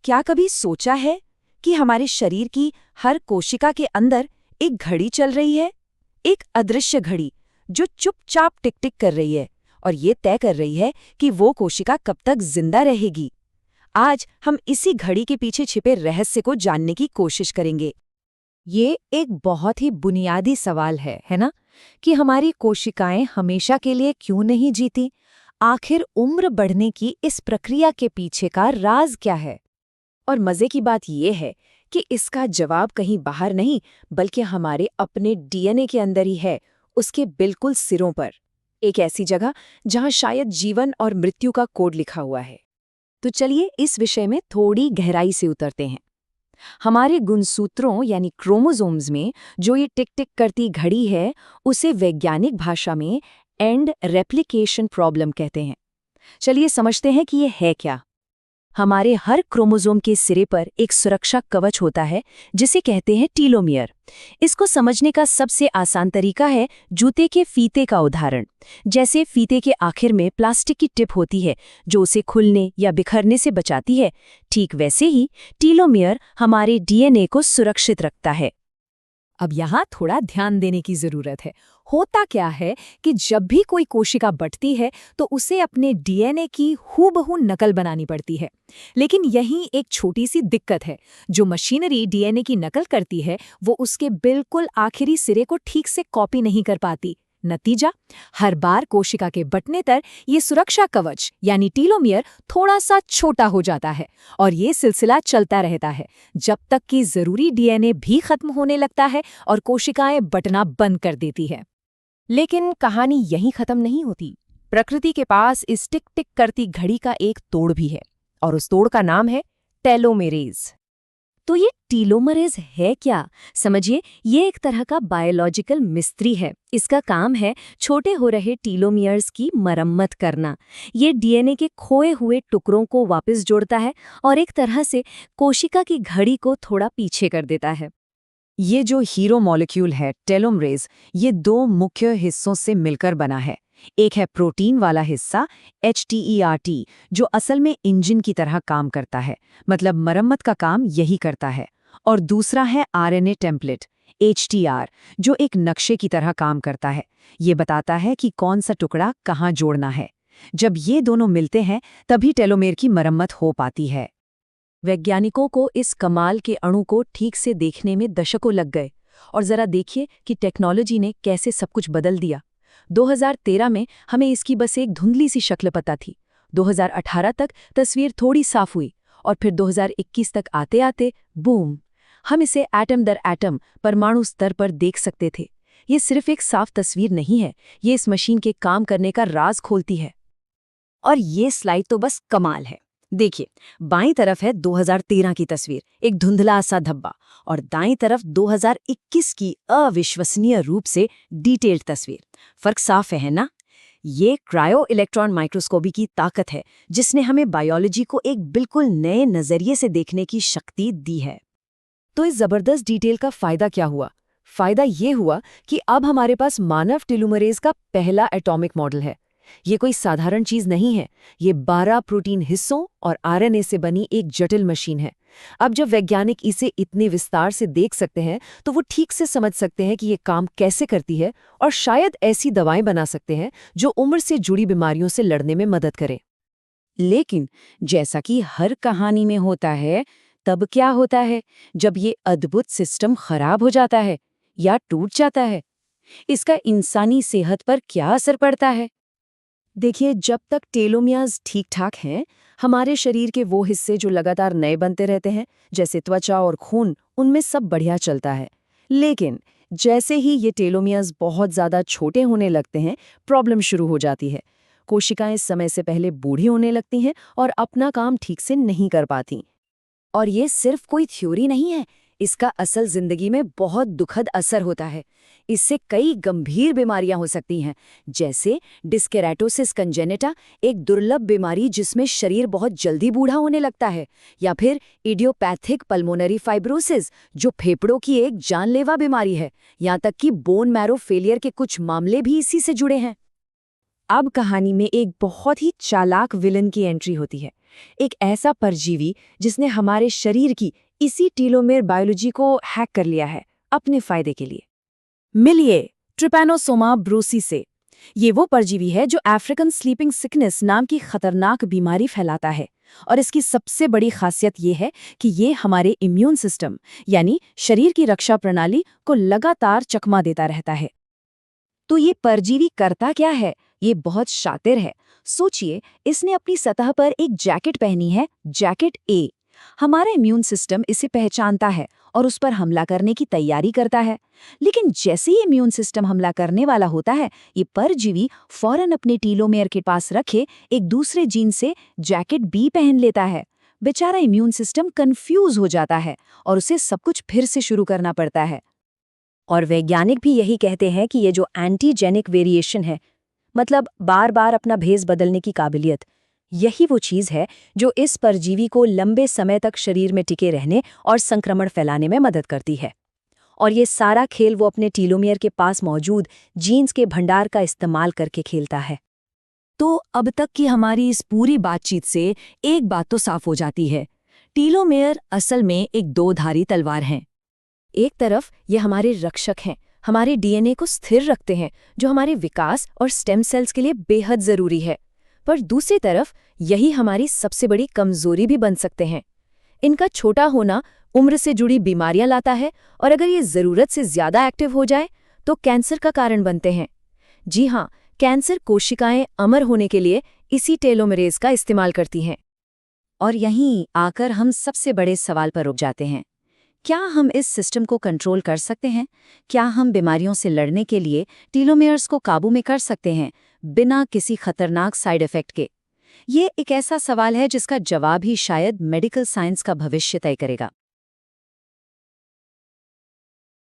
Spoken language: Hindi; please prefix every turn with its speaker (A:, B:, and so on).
A: क्या कभी सोचा है कि हमारे शरीर की हर कोशिका के अंदर एक घड़ी चल रही है, एक अदृश्य घड़ी जो चुपचाप टिक टिक कर रही है और ये तय कर रही है कि वो कोशिका कब तक जिंदा रहेगी। आज हम इसी घड़ी के पीछे छिपे रहस्य को जानने की कोशिश करेंगे।
B: ये एक बहुत ही बुनियादी सवाल है ना? कि हमारी कोशिकाएं हमेशा के लिए क्यों नहीं जीती? आखिर उम्र बढ़ने की इस प्रक्रिया के पीछे का राज क्या है?
A: और मजे की बात यह है कि इसका जवाब कहीं बाहर नहीं, बल्कि हमारे अपने डीएनए के अंदर ही है, उसके बिल्कुल सिरों पर। एक ऐसी जगह जहां शायद जीवन और मृत्यु का कोड लिखा हुआ है। तो चलिए इस विषय में थोड़ी गहराई से उतरते हैं। हमारे गुणसूत्रों यानी क्रोमोसोम्स में जो ये टिक टिक करती घड़ी है, उसे वैज्ञानिक भाषा में एंड रेप्लिकेशन प्रॉब्लम कहते हैं। चलिए समझते हैं कि ये है क्या। हमारे हर क्रोमोसोम के सिरे पर एक सुरक्षा कवच होता है जिसे कहते हैं टीलोमियर। इसको समझने का सबसे आसान तरीका है जूते के फीते का उदाहरण। जैसे फीते के आखिर में प्लास्टिक की टिप होती है जो उसे खुलने या बिखरने से बचाती है, ठीक वैसे ही टीलोमियर हमारे डीएनए को सुरक्षित रखता है।
B: अब यहाँ थोड़ा ध्यान देने की जरूरत है। होता क्या है कि जब भी कोई कोशिका बढ़ती है तो उसे अपने डीएनए की हूबहू नकल बनानी पड़ती है। लेकिन यहीं एक छोटी सी दिक्कत है। जो मशीनरी डीएनए की नकल करती है वो उसके बिल्कुल आखिरी सिरे को ठीक से कॉपी नहीं कर पाती। नतीजा, हर बार कोशिका के बंटने पर ये सुरक्षा कवच यानी टीलोमियर थोड़ा सा छोटा हो जाता है और ये सिलसिला चलता रहता है जब तक कि जरूरी डीएनए भी खत्म होने लगता है और कोशिकाएं बंटना बंद कर देती है।
A: लेकिन कहानी यहीं खत्म नहीं होती। प्रकृति के पास इस टिक टिक करती घड़ी का एक तोड़ भी है और उस तोड़ का नाम है टेलोमेरेज। तो ये टीलोमरेज है क्या? समझिए, ये एक तरह का बायोलॉजिकल मिस्त्री है। इसका काम है छोटे हो रहे टीलोमियर्स की मरम्मत करना। ये डीएनए के खोए हुए टुकड़ों को वापस जोड़ता है और एक तरह से कोशिका की घड़ी को थोड़ा पीछे कर देता है। ये जो हीरो मॉलिक्यूल है टेलोमरेज, ये दो मुख्य हिस्सों से मिलकर बना है। एक है प्रोटीन वाला हिस्सा HTERT, जो असल में इंजन की तरह काम करता है, मतलब मरम्मत का काम यही करता है। और दूसरा है RNA टेम्पलेट HTR, जो एक नक्शे की तरह काम करता है। ये बताता है कि कौन सा टुकड़ा कहाँ जोड़ना है। जब ये दोनों मिलते हैं तभी टेलोमेर की मरम्मत हो पाती है। वैज्ञानिकों को इस कमाल के अणु को ठीक से देखने में दशकों लग गए। और जरा देखिए कि टेक्नोलॉजी ने कैसे सब कुछ बदल दिया। 2013 में हमें इसकी बस एक धुंधली सी शक्ल पता थी। 2018 तक तस्वीर थोड़ी साफ हुई और फिर 2021 तक आते आते बूम, हम इसे एटम दर एटम परमाणु स्तर पर देख सकते थे। ये सिर्फ एक साफ तस्वीर नहीं है, ये इस मशीन के काम करने का राज खोलती है। और ये स्लाइड तो बस कमाल है। देखिए, बाईं तरफ है 2013 की तस्वीर, एक धुंधला सा धब्बा, और दाईं तरफ 2021 की अविश्वसनीय रूप से डिटेल्ड तस्वीर। फर्क साफ है ना? ये क्रायो इलेक्ट्रॉन माइक्रोस्कोपी की ताकत है जिसने हमें बायोलॉजी को एक बिल्कुल नए नजरिए से देखने की शक्ति दी है। तो इस जबरदस्त डिटेल का फायदा क्या हुआ? फायदा ये हुआ कि अब हमारे पास मानव टेलोमरेज का पहला एटॉमिक मॉडल है। ये कोई साधारण चीज नहीं है, ये 12 प्रोटीन हिस्सों और RNA से बनी एक जटिल मशीन है। अब जब वैज्ञानिक इसे इतने विस्तार से देख सकते हैं तो वो ठीक से समझ सकते हैं कि ये काम कैसे करती है और शायद ऐसी दवाएं बना सकते हैं जो उम्र से जुड़ी बीमारियों से लड़ने में मदद करें। लेकिन जैसा कि हर कहानी में होता है, तब क्या होता है जब ये अद्भुत सिस्टम खराब हो जाता है या टूट जाता है? इसका इंसानी सेहत पर क्या असर पड़ता है? देखिए, जब तक टेलोमियर्स ठीक ठाक हैं, हमारे शरीर के वो हिस्से जो लगातार नए बनते रहते हैं, जैसे त्वचा और खून, उनमें सब बढ़िया चलता है। लेकिन जैसे ही ये टेलोमियर्स बहुत ज़्यादा छोटे होने लगते हैं, प्रॉब्लम शुरू हो जाती है। कोशिकाएं समय से पहले बूढ़ी होने लगती हैं और अपना काम ठीक से नहीं कर पाती। और ये सिर्फ कोई थ्योरी नहीं है, इसका असल जिंदगी में बहुत दुखद असर होता है। इससे कई गंभीर बीमारियां हो सकती हैं, जैसे डिस्केरेटोसिस कंजेनिटा, एक दुर्लभ बीमारी जिसमें शरीर बहुत जल्दी बूढ़ा होने लगता है, या फिर इडियोपैथिक पल्मोनरी फाइब्रोसिस, जो फेफड़ों की एक जानलेवा बीमारी है। यहाँ तक कि बोन मैरो फेलियर के कुछ मामले भी इसी से जुड़े हैं। अब कहानी में एक बहुत ही चालाक विलन की एंट्री होती है। एक ऐसा परजीवी जिसने हमारे शरीर की इसी टीलोमेर बायोलॉजी को हैक कर लिया है अपने फायदे के लिए।
B: मिलिए ट्रिपैनोसोमा ब्रूसी से। ये वो परजीवी है जो अफ्रीकन स्लीपिंग सिकनेस नाम की खतरनाक बीमारी फैलाता है, और इसकी सबसे बड़ी खासियत ये है कि ये हमारे इम्यून सिस्टम यानी शरीर की रक्षा प्रणाली को लगातार चकमा देता रहता है।
A: तो ये परजीवी करता क्या है? ये बहुत शातिर है। सोचिए, इसने अपनी सतह पर एक जैकेट पहनी है, जैकेट ए। हमारा इम्यून सिस्टम इसे पहचानता है और उस पर हमला करने की तैयारी करता है। लेकिन जैसे ही इम्यून सिस्टम हमला करने वाला होता है, ये परजीवी फौरन अपने टीलोमेयर के पास रखे एक दूसरे जीन से जैकेट बी पहन लेता है। बेचारा इम्यून सिस्टम कंफ्यूज हो जाता है और उसे सब कुछ फिर से शुरू करना पड़ता है। और वैज्ञानिक भी यही कहते हैं कि ये जो एंटीजेनिक वेरिएशन है, मतलब बार बार अपना भेष बदलने की काबिलियत, यही वो चीज़ है जो इस परजीवी को लंबे समय तक शरीर में टिके रहने और संक्रमण फैलाने में मदद करती है। और ये सारा खेल वो अपने टीलोमियर के पास मौजूद जीन्स के भंडार का इस्तेमाल करके खेलता है।
B: तो अब तक की हमारी इस पूरी बातचीत से एक बात तो साफ हो जाती है, टीलोमेयर असल में एक दो-धारी तलवार हैं।
A: एक तरफ ये हमारे रक्षक हैं, हमारे डीएनए को स्थिर रखते हैं, जो हमारे विकास और स्टेम सेल्स के लिए बेहद ज़रूरी है। पर दूसरी तरफ यही हमारी सबसे बड़ी कमजोरी भी बन सकते हैं। इनका छोटा होना उम्र से जुड़ी बीमारियां लाता है, और अगर ये ज़रूरत से ज़्यादा एक्टिव हो जाए तो कैंसर का कारण बनते हैं। जी हाँ, कैंसर कोशिकाएं अमर होने के लिए इसी टेलोमेरेज का इस्तेमाल करती हैं। और यहीं आकर हम सबसे बड़े सवाल पर रुक जाते हैं। क्या हम इस सिस्टम को कंट्रोल कर सकते हैं? क्या हम बीमारियों से लड़ने के लिए टीलोमेयर्स को काबू में कर सकते हैं बिना किसी खतरनाक साइड इफेक्ट के? ये एक ऐसा सवाल है जिसका जवाब ही शायद मेडिकल साइंस का भविष्य तय करेगा।